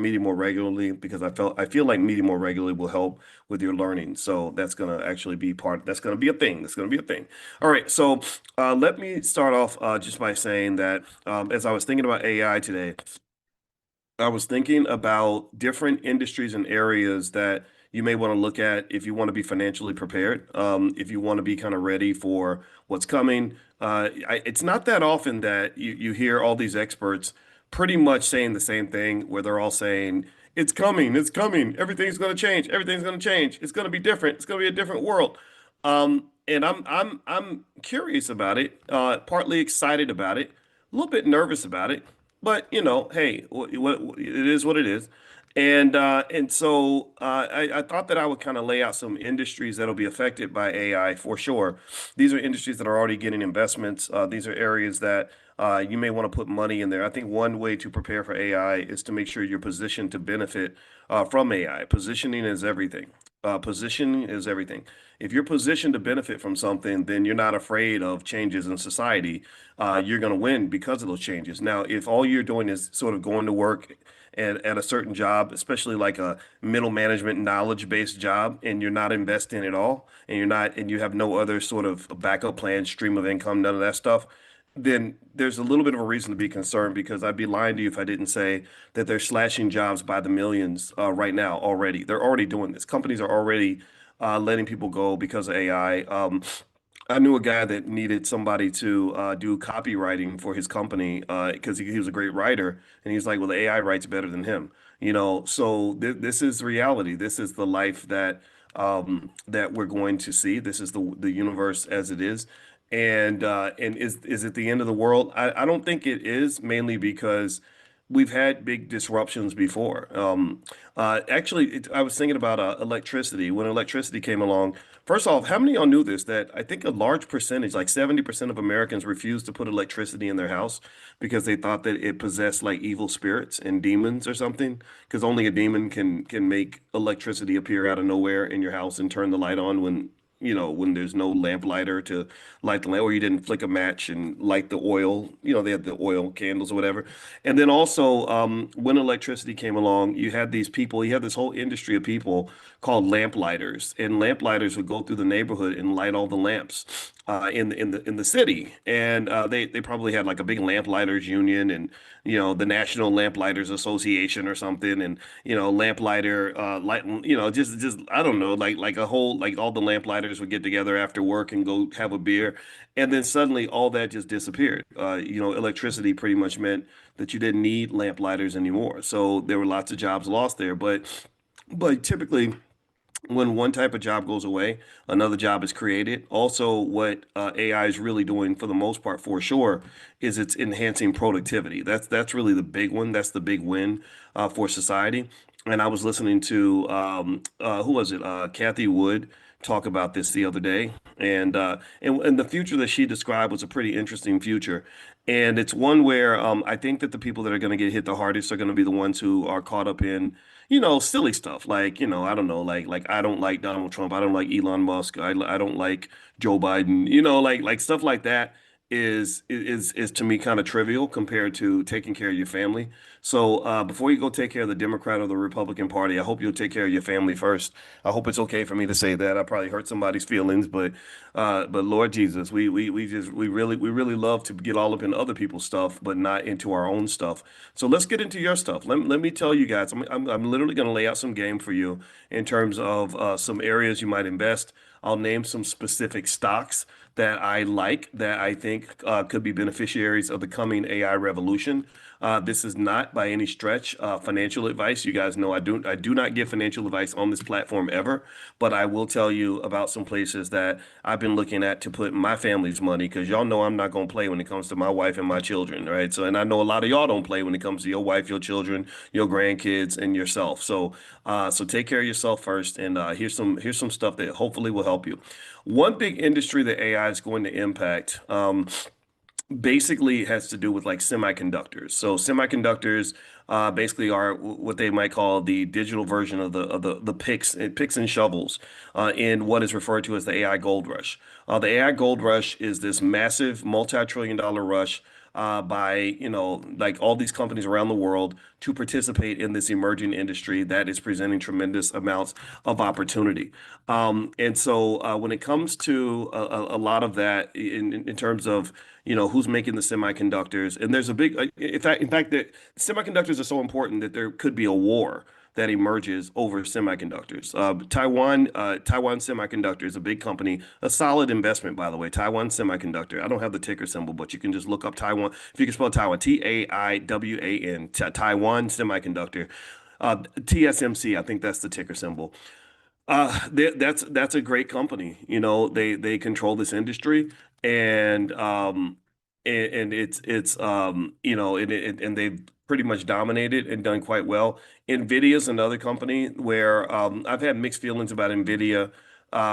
meeting more regularly because I feel like meeting more regularly will help with your learning. So that's going to actually be that's going to be a thing. That's going to be a thing. All right. So let me start off just by saying that as I was thinking about AI today, I was thinking about different industries and areas that you may want to look at if you want to be financially prepared, if you want to be kind of ready for what's coming. It's not that often that you hear all these experts pretty much saying the same thing, where they're all saying, it's coming, everything's going to change, everything's going to change, it's going to be different, it's going to be a different world. And I'm curious about it, partly excited about it, a little bit nervous about it. But hey, it is what it is, and so I thought that I would kind of lay out some industries that'll be affected by AI for sure. These are industries that are already getting investments. These are areas that you may want to put money in there. I think one way to prepare for AI is to make sure you're positioned to benefit from AI. Positioning is everything. Positioning is everything. If you're positioned to benefit from something, then you're not afraid of changes in society. You're going to win because of those changes. Now, if all you're doing is sort of going to work at a certain job, especially like a middle management knowledge-based job, and you're not investing at all, and you have no other sort of backup plan, stream of income, none of that stuff, then there's a little bit of a reason to be concerned, because I'd be lying to you if I didn't say that they're slashing jobs by the millions right now already. They're already doing this. Companies are already letting people go because of AI. I knew a guy that needed somebody to do copywriting for his company because he was a great writer, and he's like, "Well, the AI writes better than him." So this is reality. This is the life that we're going to see. This is the universe as it is. And is it the end of the world? I don't think it is, mainly because we've had big disruptions before. Actually, I was thinking about electricity. When electricity came along, first off, how many of y'all knew this? That I think a large percentage, like 70% of Americans, refused to put electricity in their house because they thought that it possessed like evil spirits and demons or something. Because only a demon can make electricity appear out of nowhere in your house and turn the light on when there's no lamp lighter to light the lamp, or you didn't flick a match and light the oil. They had the oil candles or whatever. And then also, when electricity came along, you had this whole industry of people called lamp lighters, and lamp lighters would go through the neighborhood and light all the lamps in the city. And they probably had like a big lamplighters union, and the National Lamplighters Association or something, and lamplighter light, just I don't know, like a whole, like all the lamplighters would get together after work and go have a beer, and then suddenly all that just disappeared. Electricity pretty much meant that you didn't need lamplighters anymore, so there were lots of jobs lost there. But typically, when one type of job goes away, another job is created. Also, what AI is really doing for the most part, for sure, is it's enhancing productivity. That's really the big one. That's the big win for society. And I was listening to who was it? Kathy Wood talk about this the other day, and the future that she described was a pretty interesting future. And it's one where I think that the people that are going to get hit the hardest are going to be the ones who are caught up in silly stuff, like, I don't know, like I don't like Donald Trump, I don't like Elon Musk, I don't like Joe Biden, like stuff like that is to me kind of trivial compared to taking care of your family. So before you go take care of the Democrat or the Republican Party, I hope you'll take care of your family first. I hope it's okay for me to say that. I probably hurt somebody's feelings, but Lord Jesus, we really love to get all up in other people's stuff, but not into our own stuff. So let's get into your stuff. Let me tell you guys, I'm literally going to lay out some game for you in terms of some areas you might invest. I'll name some specific stocks that I like, that I think could be beneficiaries of the coming AI revolution. This is not by any stretch financial advice. You guys know I do not give financial advice on this platform ever, but I will tell you about some places that I've been looking at to put my family's money, because y'all know I'm not going to play when it comes to my wife and my children, right? So, and I know a lot of y'all don't play when it comes to your wife, your children, your grandkids, and yourself. So take care of yourself first, and here's some stuff that hopefully will help you. One big industry that AI is going to impact, basically has to do with like semiconductors. So semiconductors basically are what they might call the digital version of the picks and shovels in what is referred to as the AI gold rush. The AI gold rush is this massive multi-trillion dollar rush by, like all these companies around the world to participate in this emerging industry that is presenting tremendous amounts of opportunity. And so when it comes to a lot of that in terms of, who's making the semiconductors, and there's a big, in fact, that semiconductors are so important that there could be a war that emerges over semiconductors. Taiwan Semiconductor is a big company, a solid investment, by the way. Taiwan Semiconductor. I don't have the ticker symbol, but you can just look up Taiwan. If you can spell Taiwan, Taiwan, Taiwan Semiconductor. TSMC, I think that's the ticker symbol. That's a great company. They control this industry, and and they've pretty much dominated and done quite well. NVIDIA's another company where I've had mixed feelings about NVIDIA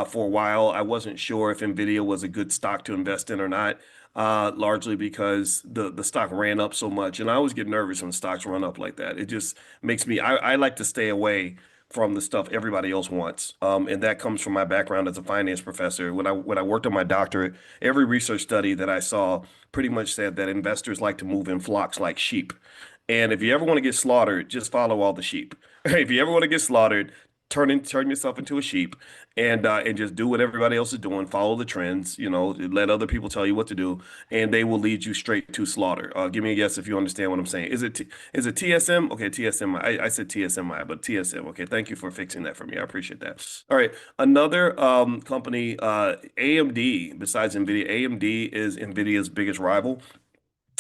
for a while. I wasn't sure if NVIDIA was a good stock to invest in or not. Largely because the stock ran up so much, and I always get nervous when stocks run up like that. It just makes me. I like to stay away from the stuff everybody else wants. And that comes from my background as a finance professor. When I worked on my doctorate, every research study that I saw pretty much said that investors like to move in flocks like sheep. And if you ever want to get slaughtered, just follow all the sheep. If you ever want to get slaughtered, turn yourself into a sheep and just do what everybody else is doing. Follow the trends. Let other people tell you what to do, and they will lead you straight to slaughter. Give me a guess if you understand what I'm saying. Is it TSM? Okay, TSM. I said TSMI, but TSM. Okay, thank you for fixing that for me. I appreciate that. All right, another company, AMD. Besides NVIDIA, AMD is NVIDIA's biggest rival.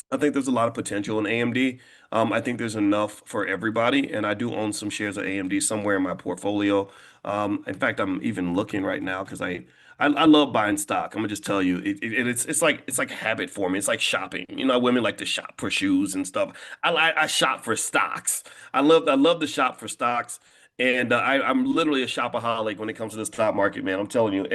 I think there's a lot of potential in AMD. I think there's enough for everybody, and I do own some shares of AMD somewhere in my portfolio. In fact, I'm even looking right now because I love buying stock. I'm gonna just tell you, it's like habit for me. It's like shopping. Women like to shop for shoes and stuff. I shop for stocks. I love to shop for stocks, and I'm literally a shopaholic when it comes to the stock market, man. I'm telling you.